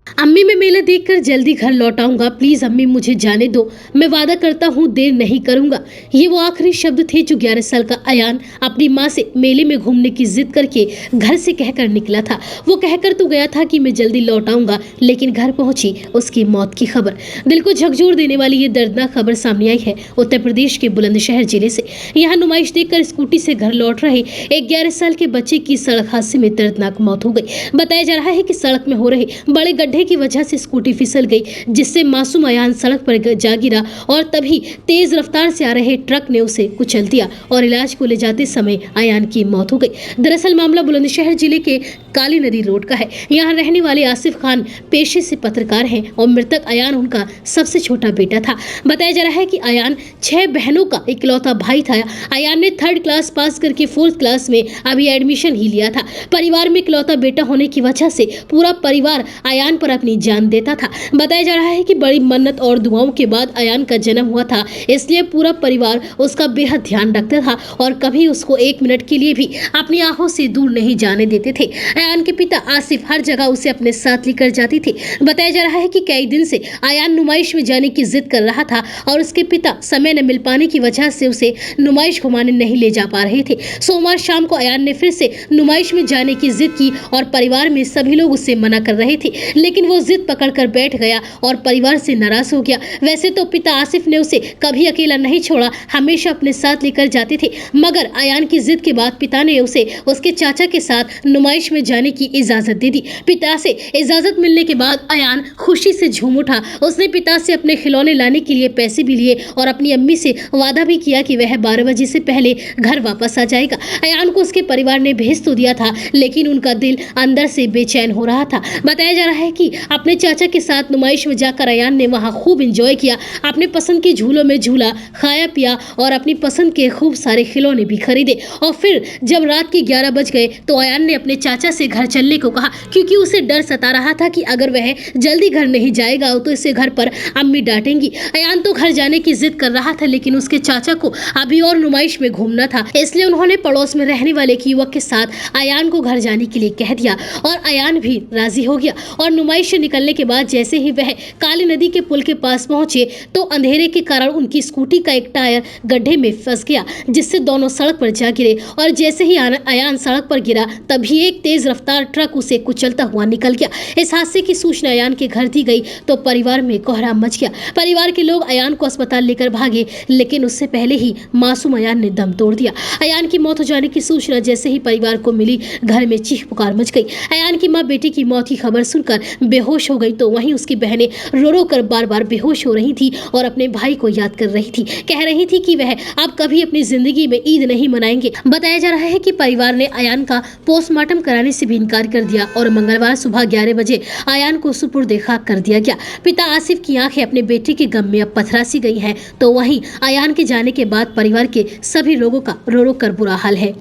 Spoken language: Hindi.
अम्मी, मैं मेला देखकर जल्दी घर लौट आऊंगा। प्लीज अम्मी, मुझे जाने दो। मैं वादा करता हूँ देर नहीं करूंगा। ये वो आखिरी शब्द थे जो 11 साल का अयान अपनी माँ से मेले में घूमने की जिद करके घर से कहकर निकला था। वो कहकर तो गया था कि मैं जल्दी लौट आऊंगा, लेकिन घर पहुंची उसकी मौत की खबर। दिल को झकझोर देने वाली ये दर्दनाक खबर सामने आई है उत्तर प्रदेश के बुलंदशहर जिले से। यहाँ नुमाइश देखकर स्कूटी से घर लौट रहे एक 11 साल के बच्चे की सड़क हादसे में दर्दनाक मौत हो गई। बताया जा रहा है कि सड़क में हो रहे बड़े गड्ढे की वजह से स्कूटी फिसल गई, जिससे मासूम अयान सड़क पर जा गिरा और तभी तेज रफ्तार से आ रहे ट्रक ने उसे कुचल दिया और इलाज को ले जाते समय अयान की मौत हो गई। दरअसल मामला बुलंदशहर जिले के काली नदी रोड का है। यहाँ रहने वाले आसिफ खान पेशे से पत्रकार हैं और मृतक अयान उनका सबसे छोटा बेटा था। बताया जा रहा है कि अयान 6 बहनों का इकलौता भाई था। अयान ने 3rd क्लास पास करके 4th क्लास में अभी एडमिशन ही लिया था। परिवार में इकलौता बेटा होने की वजह से पूरा परिवार अयान पर अपनी जान देता था। बताया जा रहा है कि बड़ी मन्नत और दुआओं के बाद अयान का जन्म हुआ था, इसलिए पूरा परिवार उसका बेहद ध्यान रखता था और कभी उसको 1 मिनट के लिए भी अपनी आंखों से दूर नहीं जाने देते थे। अयान के पिता आसिफ हर जगह उसे अपने साथ लेकर जाते थे। बताया जा रहा है कि कई दिन से अयान नुमाइश में जाने की जिद कर रहा था और उसके पिता समय न मिल पाने की वजह से उसे नुमाइश घुमाने नहीं ले जा पा रहे थे। सोमवार शाम को अयान ने फिर से नुमाइश में जाने की जिद की और परिवार में सभी लोग उससे मना कर रहे थे, लेकिन वो जिद पकड़कर बैठ गया और परिवार से नाराज हो गया। वैसे तो पिता आसिफ ने उसे कभी अकेला नहीं छोड़ा, हमेशा अपने साथ लेकर जाते थे, मगर अयान की जिद के बाद पिता ने उसे उसके चाचा के साथ नुमाइश में जाने की इजाजत दे दी। पिता से इजाजत मिलने के बाद अयान खुशी से झूम उठा। उसने पिता से अपने खिलौने लाने के लिए पैसे भी लिए और अपनी अम्मी से वादा भी किया कि वह 12 बजे से पहले घर वापस आ जाएगा। अयान को उसके परिवार ने भेज तो दिया था, लेकिन उनका दिल अंदर से बेचैन हो रहा था। बताया जा रहा है कि अपने चाचा के साथ नुमाइश में जाकर अयान ने वहां खूब एंजॉय किया, अपने पसंद के झूलों में झूला, खाया पिया और अपनी पसंद के खूब सारे खिलौने भी खरीदे। और फिर जब रात के 11 बज गए तो अयान ने अपने चाचा से घर चलने को कहा, क्योंकि उसे डर सता रहा था कि अगर वह जल्दी घर नहीं जाएगा तो इसे घर पर अम्मी डांटेंगी। अयान तो घर जाने की जिद कर रहा था, लेकिन उसके चाचा को अभी और नुमाइश में घूमना था, इसलिए उन्होंने पड़ोस में रहने वाले एक युवक के साथ अयान को घर जाने के लिए कह दिया और अयान भी राजी हो गया। और नुमाइश से निकलने के बाद जैसे ही वह काली नदी के पुल के पास पहुंचे तो अंधेरे के कारण उनकी स्कूटी का एक टायर गड्ढे में फंस गया, जिससे दोनों सड़क पर जा गिरे। और जैसे ही अयान सड़क पर गिरा तभी एक तेज रफ्तार ट्रक उसे कुचलता हुआ निकल गया। इस हादसे की सूचना अयान के घर दी गई तो परिवार में कोहराम मच गया। परिवार के लोग अयान को अस्पताल लेकर भागे, लेकिन उससे पहले ही मासूम अयान ने दम तोड़ दिया। अयान की मौत हो जाने की सूचना जैसे ही परिवार को मिली, घर में चीख पुकार मच गई। अयान की मां बेटे की मौत की खबर सुनकर बेहोश हो गई, तो वहीं उसकी बहनें रो रो कर बार बार बेहोश हो रही थी और अपने भाई को याद कर रही थी। कह रही थी कि वह अब कभी अपनी जिंदगी में ईद नहीं मनाएंगे। बताया जा रहा है कि परिवार ने अयान का पोस्टमार्टम कराने से भी इनकार कर दिया और मंगलवार सुबह 11 बजे अयान को सुपुर्द खाक कर दिया गया। पिता आसिफ की आंखें अपने बेटे के गम में अब पथरासी गई हैं, तो वहीं अयान के जाने के बाद परिवार के सभी लोगों का रो रो कर बुरा हाल है।